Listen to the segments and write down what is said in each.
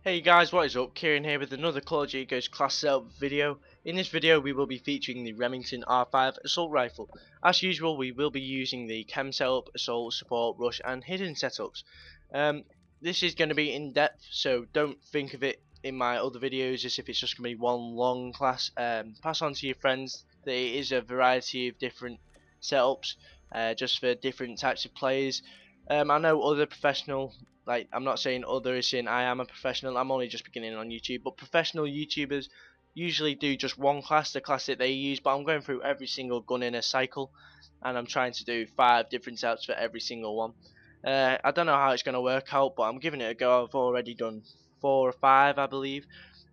Hey guys, what is up? Kieran here with another Call of Duty Ghost Class setup video. In this video we will be featuring the Remington R5 assault rifle. As usual we will be using the K.E.M setup, assault, support, rush and hidden setups. This is going to be in depth, so don't think of it in my other videos as if it's just going to be one long class. Pass on to your friends. There is a variety of different setups just for different types of players. I know other professional, like, I'm not saying other as in I am a professional, I'm only just beginning on YouTube, but professional YouTubers usually do just one class, the class that they use, but I'm going through every single gun in a cycle and I'm trying to do 5 different setups for every single one. I don't know how it's going to work out, but I'm giving it a go. I've already done 4 or 5 I believe,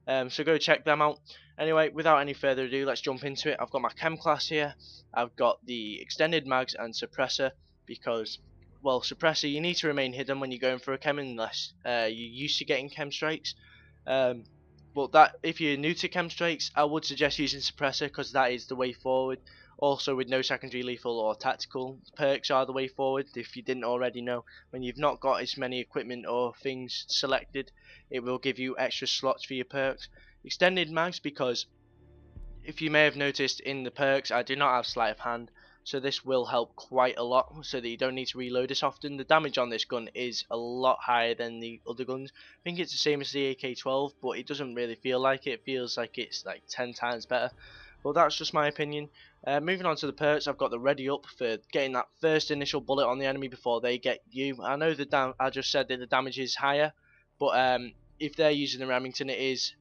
so go check them out. Anyway, without any further ado, let's jump into it. I've got my K.E.M class here, I've got the extended mags and suppressor because, well, suppressor, you need to remain hidden when you're going for a K.E.M unless you're used to getting K.E.M strikes. But that, if you're new to K.E.M strikes, I would suggest using suppressor because that is the way forward. Also, with no secondary lethal or tactical, perks are the way forward. If you didn't already know, when you've not got as many equipment or things selected, it will give you extra slots for your perks. Extended mags, because if you may have noticed in the perks, I do not have sleight of hand, so this will help quite a lot so that you don't need to reload as often. The damage on this gun is a lot higher than the other guns. I think it's the same as the AK-12, but it doesn't really feel like it. It feels like it's like 10 times better. Well, that's just my opinion. Moving on to the perks, I've got the ready up for getting that first initial bullet on the enemy before they get you. I know I just said that the damage is higher, but if they're using the Remington, it is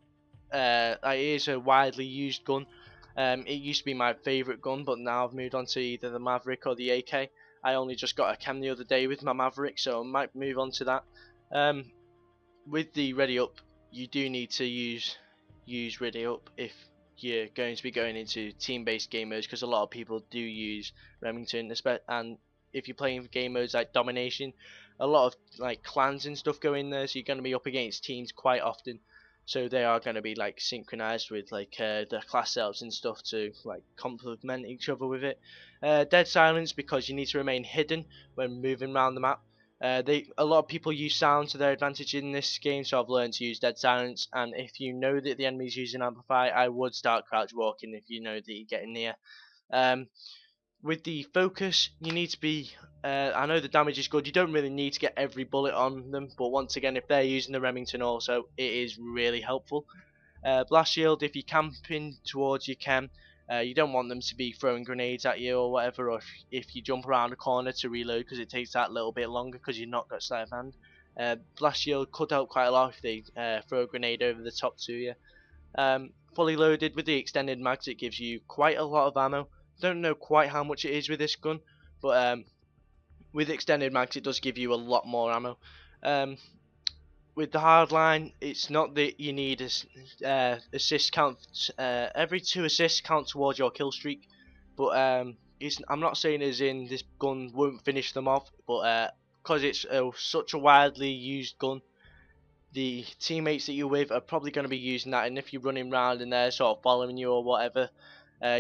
a widely used gun. It used to be my favourite gun, but now I've moved on to either the Maverick or the AK. I only just got a K.E.M the other day with my Maverick, so I might move on to that. With the ready up, you do need to use ready up if you're going to be going into team-based game modes, because a lot of people do use Remington, and if you're playing game modes like domination, a lot of like clans and stuff go in there, so you're going to be up against teams quite often. So they are going to be like synchronized with like the class setups and stuff to like complement each other with it. Dead silence, because you need to remain hidden when moving around the map. A lot of people use sound to their advantage in this game, so I've learned to use dead silence. And if you know that the enemy's using amplify, I would start crouch walking if you know that you're getting near. With the focus, you need to be, I know the damage is good, you don't really need to get every bullet on them, but once again, if they're using the Remington also, it is really helpful. Blast shield, if you're camping towards your K.E.M, you don't want them to be throwing grenades at you or whatever, or if you jump around a corner to reload, because it takes that little bit longer because you've not got sleight of hand. Blast shield could help quite a lot if they throw a grenade over the top to you. Fully loaded with the extended mags, it gives you quite a lot of ammo. Don't know quite how much it is with this gun, but with extended mags it does give you a lot more ammo. With the hardline, it's not that you need assist count. Every 2 assists count towards your kill streak, but I'm not saying as in this gun won't finish them off, but because it's such a widely used gun, the teammates that you're with are probably going to be using that, and if you're running around and they're sort of following you or whatever,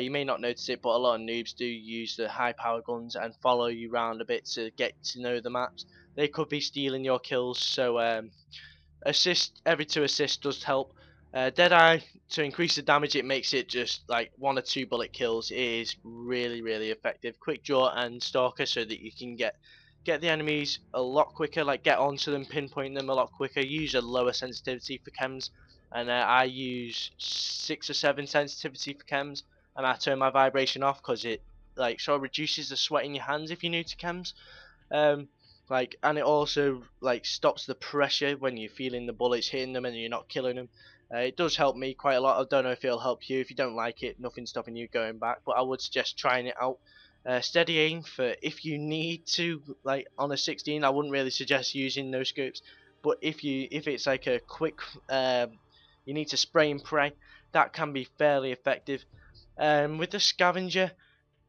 you may not notice it, but a lot of noobs do use the high power guns and follow you around a bit to get to know the maps. They could be stealing your kills, so every 2 assists does help. Deadeye, to increase the damage, it makes it just like 1 or 2 bullet kills. It is really effective. Quick draw and stalker, so that you can get the enemies a lot quicker, like get onto them, pinpoint them a lot quicker. Use a lower sensitivity for K.E.Ms, and I use 6 or 7 sensitivity for K.E.Ms, and I turn my vibration off because it like sort of reduces the sweat in your hands if you're new to K.E.Ms. And it also like stops the pressure when you're feeling the bullets hitting them and you're not killing them. It does help me quite a lot. I don't know if it'll help you. If you don't like it, nothing's stopping you going back, but I would suggest trying it out. Steady aim, for if you need to, like on a 16, I wouldn't really suggest using no scopes, but if it's like a quick, you need to spray and pray, that can be fairly effective. With the scavenger,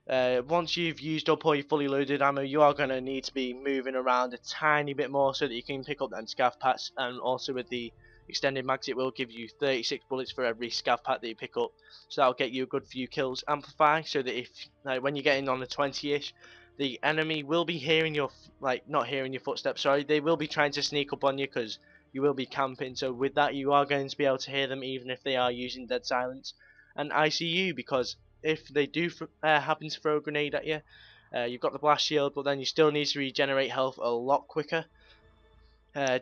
once you've used up all your fully loaded ammo, you are going to need to be moving around a tiny bit more so that you can pick up them scav packs. And also with the extended mags, it will give you 36 bullets for every scav pack that you pick up, so that'll get you a good few kills. Amplify, so that if when you're getting on the 20ish, the enemy will be hearing your not hearing your footsteps, sorry, they will be trying to sneak up on you because you will be camping. So with that, you are going to be able to hear them even if they are using dead silence. And ICU, because if they do happen to throw a grenade at you, you've got the blast shield, but then you still need to regenerate health a lot quicker.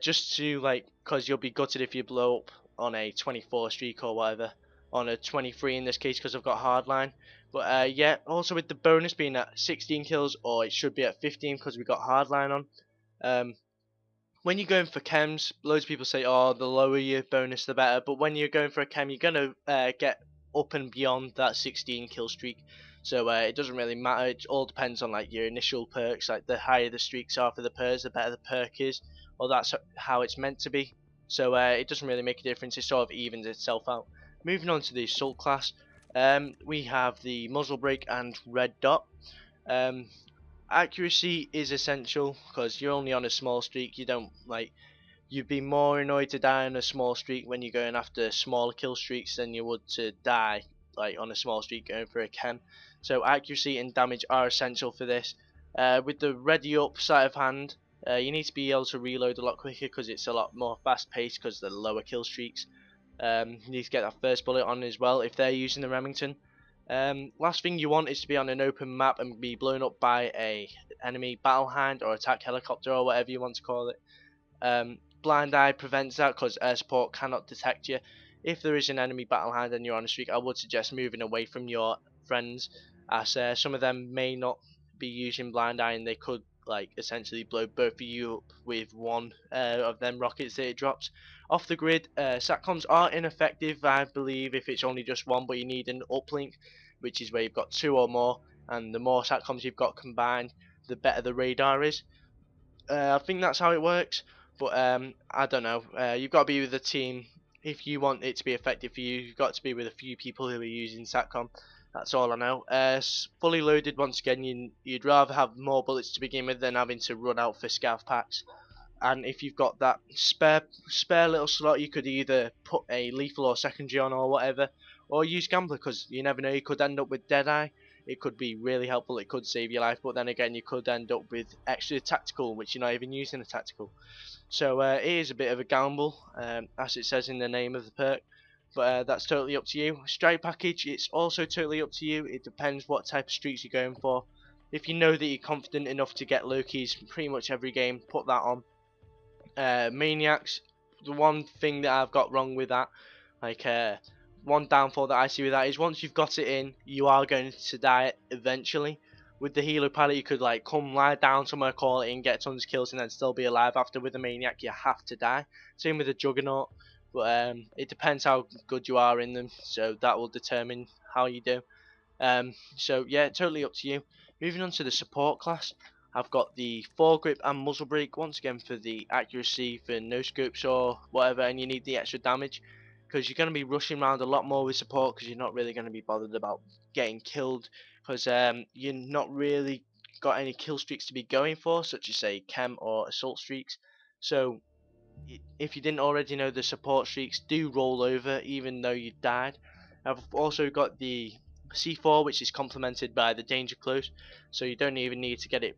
Just to because you'll be gutted if you blow up on a 24 streak or whatever, on a 23 in this case because I've got hardline. But yeah, also with the bonus being at 16 kills, or it should be at 15 because we got hardline on. When you're going for chems, loads of people say, oh, the lower your bonus, the better. But when you're going for a chem, you're going to get up and beyond that 16 kill streak. So it doesn't really matter. It all depends on your initial perks. Like the higher the streaks are for the perks, the better the perk is. Or that's how it's meant to be. So it doesn't really make a difference. It sort of evens itself out. Moving on to the assault class, we have the muzzle brake and red dot. Accuracy is essential because you're only on a small streak. You don't you'd be more annoyed to die on a small streak when you're going after smaller kill streaks than you would to die on a small streak going for a chem. So accuracy and damage are essential for this. With the ready up sleight of hand, you need to be able to reload a lot quicker because it's a lot more fast paced because the lower kill streaks. You need to get that first bullet on as well if they're using the Remington. Last thing you want is to be on an open map and be blown up by a enemy battle hind or attack helicopter or whatever you want to call it. Blind eye prevents that because air support cannot detect you. If there is an enemy battle hind and you're on a streak, I would suggest moving away from your friends, as some of them may not be using blind eye and they could essentially blow both of you up with one of them rockets that it drops. Off the grid, satcoms are ineffective, I believe, if it's only just one, but you need an uplink, which is where you've got two or more, and the more satcoms you've got combined, the better the radar is. I think that's how it works, but I don't know. You've got to be with a team. If you want it to be effective for you, you've got to be with a few people who are using satcom. That's all I know. Fully loaded, once again, you'd rather have more bullets to begin with than having to run out for scav packs. And if you've got that spare little slot, you could either put a lethal or secondary on or whatever, or use gambler, because you never know, you could end up with deadeye. It could be really helpful, it could save your life, but then again you could end up with extra tactical, which you're not even using a tactical. So it is a bit of a gamble, as it says in the name of the perk, but that's totally up to you. Strike package, it's also totally up to you. It depends what type of streaks you're going for. If you know that you're confident enough to get low keys pretty much every game, put that on. Maniacs, the one thing that I've got wrong with that, one downfall that I see with that is once you've got it in, you are going to die eventually. With the Helo pilot, you could come lie down somewhere, call it in, get tons of kills, and then still be alive after. With the Maniac, you have to die. Same with the Juggernaut, but it depends how good you are in them, so that will determine how you do. So yeah, totally up to you. Moving on to the support class, I've got the foregrip and muzzle brake, once again for the accuracy, for no scopes or whatever, and you need the extra damage because you're going to be rushing around a lot more with support because you're not really going to be bothered about getting killed because you're not really got any kill streaks to be going for, such as say chem or assault streaks. So if you didn't already know, the support streaks do roll over even though you died. I've also got the C4, which is complemented by the danger close, so you don't even need to get it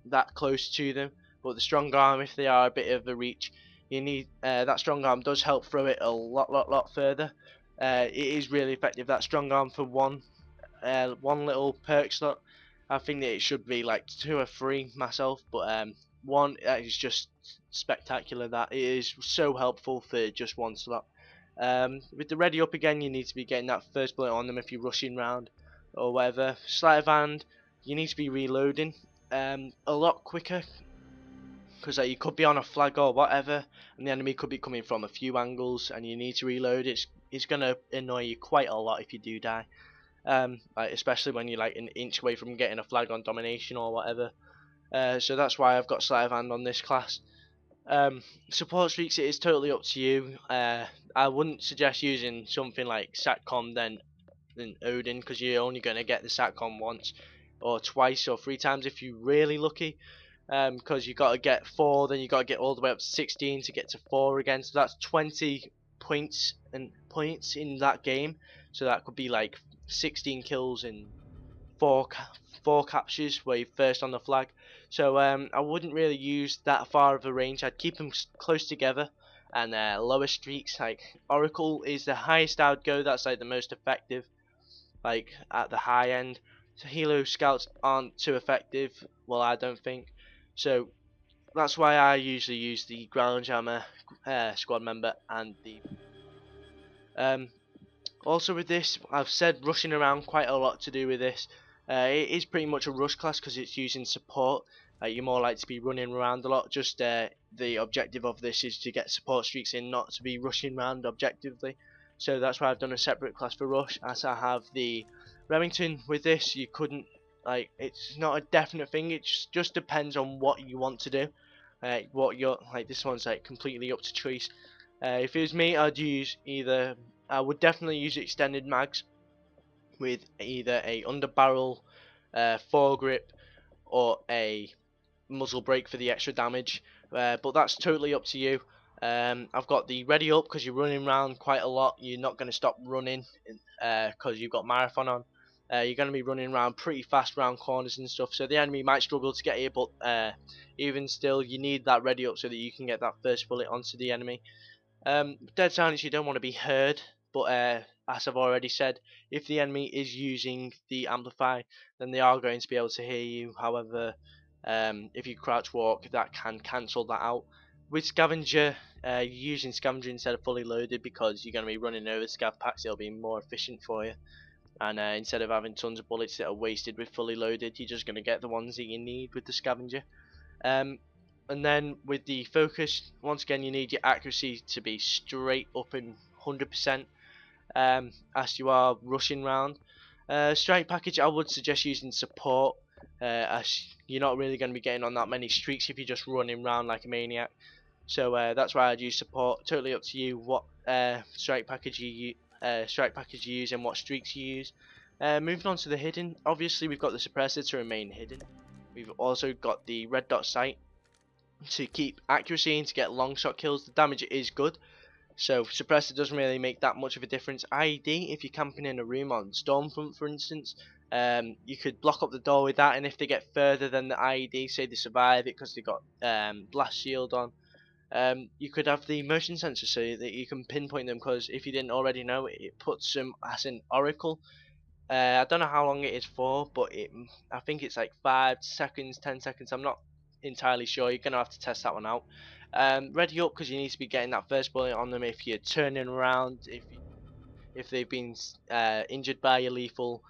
that close to them. But the strong arm, if they are a bit of a reach, you need that strong arm does help throw it a lot further. It is really effective, that strong arm, for one little perk slot. I think that it should be like 2 or 3 myself, but one is just spectacular. That it is so helpful for just one slot. With the ready up again, you need to be getting that first bullet on them if you're rushing round or whatever. Sleight of hand, you need to be reloading a lot quicker because you could be on a flag or whatever, and the enemy could be coming from a few angles, and you need to reload. It's gonna annoy you quite a lot if you do die. Especially when you're an inch away from getting a flag on domination or whatever. So that's why I've got sleight of hand on this class. Support streaks, it is totally up to you. I wouldn't suggest using something like Satcom than Odin, because you're only going to get the Satcom once or twice or 3 times if you're really lucky. Because you got to get 4, then you got to get all the way up to 16 to get to 4 again. So that's 20 points in that game. So that could be 16 kills and 4 captures where you're first on the flag. So I wouldn't really use that far of a range. I'd keep them close together, and lower streaks. Like Oracle is the highest I would go. That's like the most effective, like at the high end. So Helo Scouts aren't too effective. Well, I don't think. So that's why I usually use the ground jammer squad member and the also with this, I've said rushing around quite a lot to do with this. It is pretty much a rush class because it's using support. You're more likely to be running around a lot. Just the objective of this is to get support streaks in, not to be rushing around objectively. So that's why I've done a separate class for rush. As I have the Remington with this, you couldn't, like, it's not a definite thing. It just depends on what you want to do. What you're like, this one's like completely up to choice. If it was me, I'd use either. I would definitely use extended mags with either a underbarrel foregrip or a muzzle brake for the extra damage, but that's totally up to you. I've got the ready up because you're running around quite a lot. You're not going to stop running because you've got marathon on. You're going to be running around pretty fast around corners and stuff, so the enemy might struggle to get you, but even still you need that ready up so that you can get that first bullet onto the enemy. Dead silence, you don't want to be heard, but as I've already said, if the enemy is using the amplify, then they are going to be able to hear you. However, if you crouch walk, that can cancel that out. With scavenger, you're using scavenger instead of fully loaded because you're going to be running over scav packs. It'll be more efficient for you, and instead of having tons of bullets that are wasted with fully loaded, you're just going to get the ones that you need with the scavenger. And then with the focus, once again, you need your accuracy to be straight up and 100%, as you are rushing round. Strike package, I would suggest using support, as you're not really going to be getting on that many streaks if you're just running around like a maniac. So that's why I'd use support. Totally up to you what strike package you use and what streaks you use. Moving on to the hidden, obviously we've got the suppressor to remain hidden. We've also got the red dot sight to keep accuracy and to get long shot kills. The damage is good, so suppressor doesn't really make that much of a difference. IED, if you're camping in a room on Stormfront for instance, you could block up the door with that, and if they get further than the IED, say they survive it because they got blast shield on, you could have the motion sensor so that you can pinpoint them, because if you didn't already know, it puts them as an oracle. I don't know how long it is for, but I think it's like 5 seconds, 10 seconds. I'm not entirely sure. You're gonna have to test that one out. Ready up because you need to be getting that first bullet on them if you're turning around, if they've been injured by your lethal,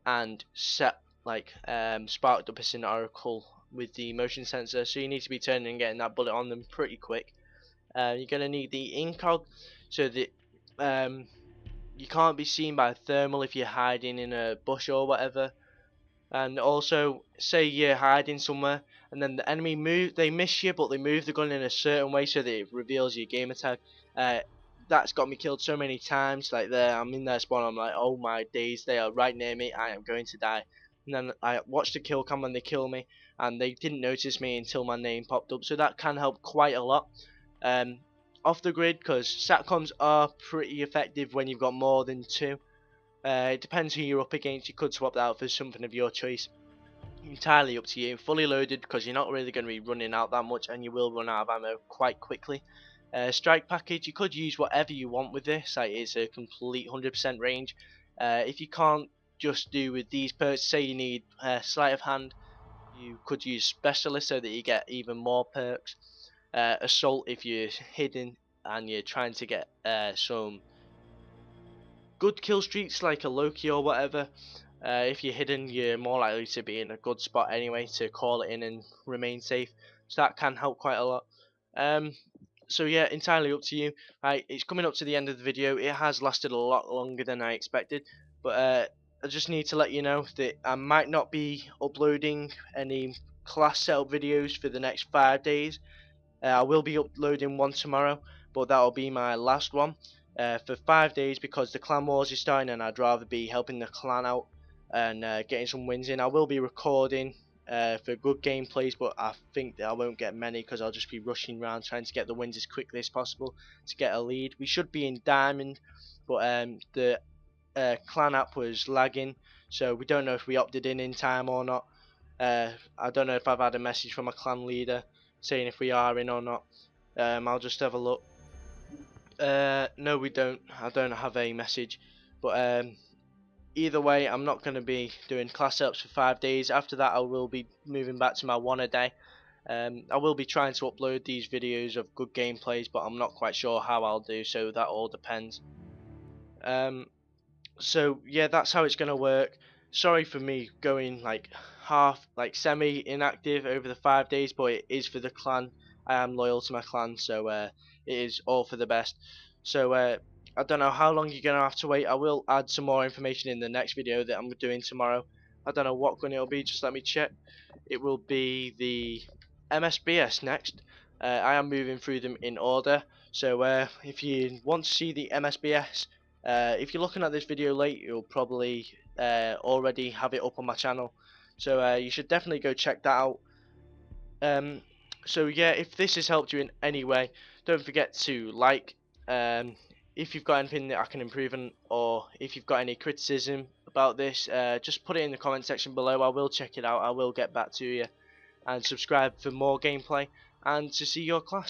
and set like sparked up as an oracle with the motion sensor. So you need to be turning and getting that bullet on them pretty quick. You're gonna need the incog so that you can't be seen by thermal if you're hiding in a bush or whatever. And also, say you're hiding somewhere and then the enemy they miss you, but they move the gun in a certain way so that it reveals your gamer tag. That's got me killed so many times. Like there, I'm in their spawn, I'm like, oh my days, they are right near me, I am going to die. And then I watched the kill cam when they kill me, and they didn't notice me until my name popped up. So that can help quite a lot. Off the grid, because satcoms are pretty effective when you've got more than 2. It depends who you're up against. You could swap that out for something of your choice. Entirely up to you. Fully loaded because you're not really going to be running out that much, and you will run out of ammo quite quickly. Strike package, you could use whatever you want with this. Like it's a complete 100% range. If you can't just do with these perks, say you need sleight of hand, you could use specialist so that you get even more perks. Assault if you're hidden and you're trying to get some good kill streaks like a Loki or whatever. If you're hidden, you're more likely to be in a good spot anyway to call it in and remain safe, so that can help quite a lot. So yeah, entirely up to you. Right, it's coming up to the end of the video. It has lasted a lot longer than I expected, but I just need to let you know that I might not be uploading any class setup videos for the next 5 days. I will be uploading one tomorrow, but that will be my last one for 5 days because the clan wars is starting, and I'd rather be helping the clan out and getting some wins in. I will be recording for good gameplays, but I think that I won't get many because I'll just be rushing around trying to get the wins as quickly as possible to get a lead. We should be in diamond, but the clan app was lagging, so we don't know if we opted in time or not. I don't know if I've had a message from a clan leader saying if we are in or not. I'll just have a look. No, we don't. I don't have a message, but either way, I'm not going to be doing class setups for 5 days. After that, I will be moving back to my one a day. I will be trying to upload these videos of good gameplays, but I'm not quite sure how I'll do, so that all depends. So yeah, that's how it's gonna work. Sorry for me going like semi inactive over the 5 days, but it is for the clan. I am loyal to my clan, so it is all for the best. So I don't know how long you're gonna have to wait. I will add some more information in the next video that I'm doing tomorrow. I don't know what gun it'll be, just let me check. It will be the MSBS next. I am moving through them in order, so if you want to see the MSBS, if you're looking at this video late, you'll probably already have it up on my channel, so you should definitely go check that out. Um, so yeah, if this has helped you in any way, don't forget to like. If you've got anything that I can improve on, or if you've got any criticism about this, just put it in the comment section below. I will check it out. I will get back to you, and subscribe for more gameplay and to see your class.